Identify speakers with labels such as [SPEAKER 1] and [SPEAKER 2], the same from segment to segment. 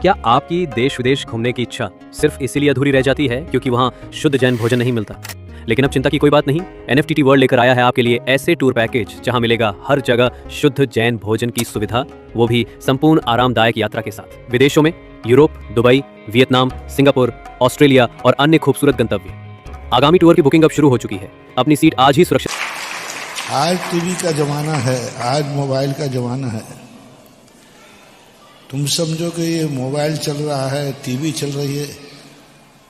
[SPEAKER 1] क्या आपकी देश विदेश घूमने की इच्छा सिर्फ इसीलिए अधूरी रह जाती है क्योंकि वहाँ शुद्ध जैन भोजन नहीं मिलता? लेकिन अब चिंता की कोई बात नहीं। NFTT वर्ल्ड लेकर आया है आपके लिए ऐसे टूर पैकेज जहां मिलेगा हर जगह शुद्ध जैन भोजन की सुविधा, वो भी संपूर्ण आरामदायक यात्रा के साथ। विदेशों में Europe, Dubai, Vietnam, Singapore, Australia और अन्य खूबसूरत गंतव्य। आगामी टूर की बुकिंग अब शुरू हो चुकी है। अपनी सीट आज ही सुरक्षित।
[SPEAKER 2] आज टीवी का जमाना है, आज मोबाइल का जमाना है। तुम समझो कि ये मोबाइल चल रहा है, टीवी चल रही है,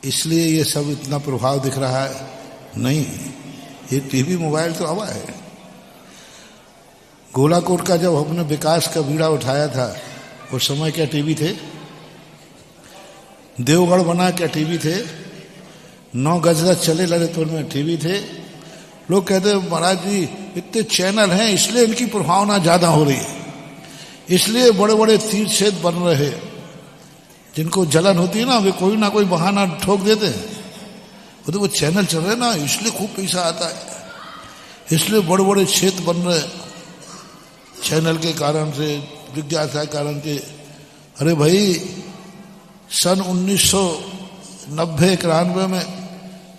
[SPEAKER 2] इसलिए ये सब इतना प्रभाव दिख रहा है। नहीं, ये टीवी मोबाइल तो हवा है। गोलाकोट का जब हमने विकास का बीड़ा उठाया था, उस समय क्या टीवी थे? देवगढ़ बना क्या टीवी थे? 9 गजरत चले ललितपुर में टीवी थे। लोग कहते हैं महाराज जी इतने चैनल हैं इसलिए इनकी प्रभावना ज्यादा हो रही है, इसलिए बड़े बड़े तीर्थ क्षेत्र बन रहे हैं। जिनको जलन होती है ना, वे कोई ना कोई बहाना ठोक देते हैं। वो चैनल चल रहे ना, इसलिए खूब पैसा आता है, इसलिए बड़े बड़े क्षेत्र बन रहे हैं चैनल के कारण से, जिज्ञासा के कारण से। अरे भाई, सन 1990-91 में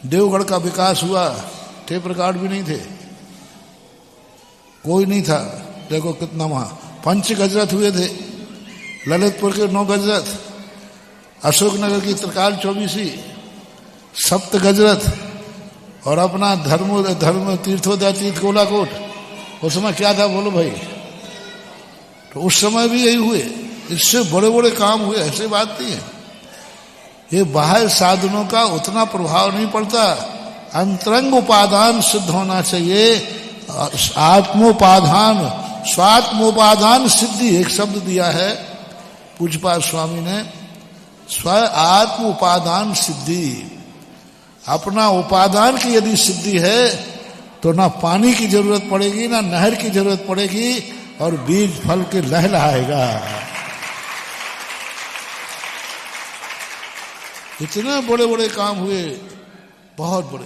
[SPEAKER 2] देवगढ़ का विकास हुआ, टेप रिकॉर्ड भी नहीं थे, कोई नहीं था। देखो कितना वहां 5 गजरत हुए थे, ललितपुर के 9 गजरत, अशोकनगर की त्रिकाल 24, 7 गजरत, और अपना धर्म तीर्थोदय तीर्थ गोलाकोट। उस समय क्या था बोलो भाई? तो उस समय भी यही हुए, इससे बड़े बड़े काम हुए, ऐसे बात नहीं है। ये बाहर साधनों का उतना प्रभाव नहीं पड़ता, अंतरंग उपादान सिद्ध होना चाहिए। आत्मोपादान, स्वात्मोपादान सिद्धि एक शब्द दिया है पूज्यपाद स्वामी ने, स्व आत्म उपादान सिद्धि। अपना उपादान की यदि सिद्धि है तो ना पानी की जरूरत पड़ेगी, ना नहर की जरूरत पड़ेगी, और बीज फल के लहलहाएगा। इतने बड़े बड़े काम हुए, बहुत बड़े।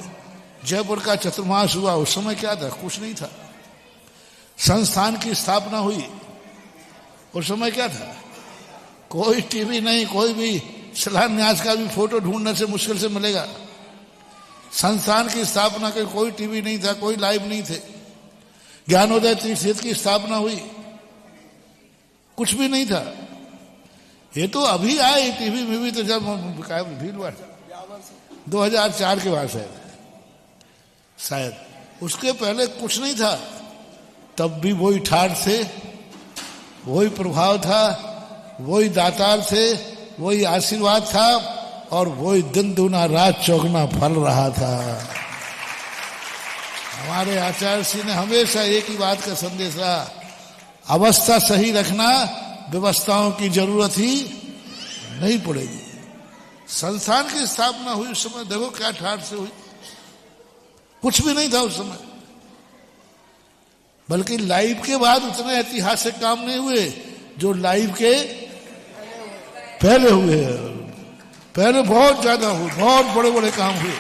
[SPEAKER 2] जयपुर का चतुर्मास हुआ, उस समय क्या था? कुछ नहीं था। संस्थान की स्थापना हुई, उस समय क्या था? कोई टीवी नहीं, कोई भी शिलान्यास का भी फोटो ढूंढने से मुश्किल से मिलेगा। संस्थान की स्थापना के कोई टीवी नहीं था, कोई लाइव नहीं थे। ज्ञानोदय तीर्थ की स्थापना हुई, कुछ भी नहीं था। ये तो अभी आए टीवी में भी, तो जब भीड़ हुआ 2004 के बाद शायद, उसके पहले कुछ नहीं था। तब भी वही ठाठ थे, वही प्रभाव था, वही दातार थे, वही आशीर्वाद था, और वही दिन दूना रात चौगुना फल रहा था। हमारे आचार्य श्री ने हमेशा एक ही बात का संदेश रहा, अवस्था सही रखना, व्यवस्थाओं की जरूरत ही नहीं पड़ेगी। संस्थान की स्थापना हुई उस समय, देखो क्या ठाठ से हुई, कुछ भी नहीं था उस समय। बल्कि लाइव के बाद उतने ऐतिहासिक काम नहीं हुए जो लाइव के पहले हुए। पहले बहुत ज्यादा हुए, बहुत बड़े बड़े काम हुए।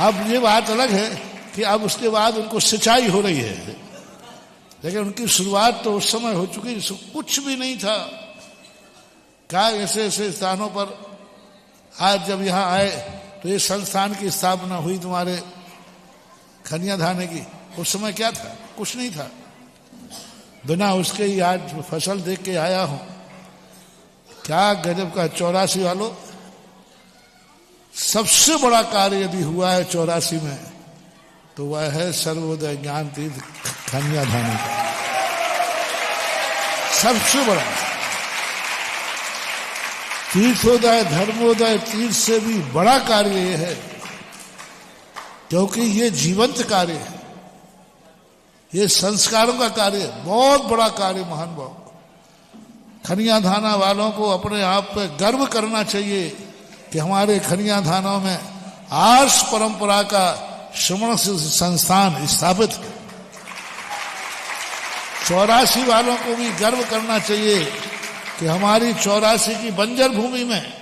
[SPEAKER 2] अब ये बात अलग है कि अब उसके बाद उनको सिंचाई हो रही है, लेकिन उनकी शुरुआत तो उस समय हो चुकी, कुछ भी नहीं था। क्या ऐसे ऐसे स्थानों पर आज जब यहां आए तो ये संस्थान की स्थापना हुई तुम्हारे खनिया धाने की, उस समय क्या था? कुछ नहीं था। बिना उसके ही आज फसल देख के आया हूं, क्या गजब का। 84 वालों, सबसे बड़ा कार्य यदि हुआ है 84 में, तो वह है सर्वोदय ज्ञान तीर्थ खनिया धाने का, सबसे बड़ा। तीर्थोदय धर्मोदय तीर्थ से भी बड़ा कार्य यह है, क्योंकि ये जीवंत कार्य है, ये संस्कारों का कार्य है, बहुत बड़ा कार्य। महान भाव, खनिया धाना वालों को अपने आप पे गर्व करना चाहिए कि हमारे खनिया धानों में आर्ष परंपरा का श्रवण संस्थान स्थापित है। 84 वालों को भी गर्व करना चाहिए कि हमारी 84 की बंजर भूमि में,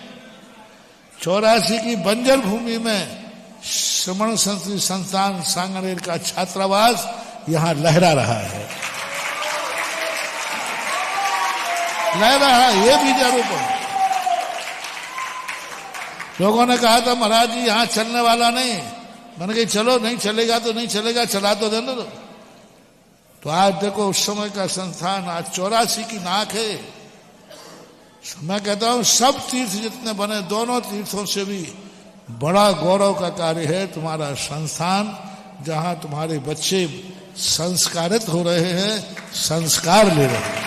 [SPEAKER 2] 84 की बंजर भूमि में श्रवण संस्थान सांगनेर का छात्रावास यहां लहरा रहा है। ले रहा है, ये बीजारोपण। लोगों ने कहा था महाराज जी यहां चलने वाला नहीं, मैंने कहा चलो, नहीं चलेगा तो नहीं चलेगा, चला तो देना दो। तो आज देखो उस समय का संस्थान आज 84 की नाक है। मैं कहता हूं सब तीर्थ जितने बने, दोनों तीर्थों से भी बड़ा गौरव का कार्य है तुम्हारा संस्थान, जहां तुम्हारे बच्चे संस्कारित हो रहे हैं, संस्कार ले रहे हैं।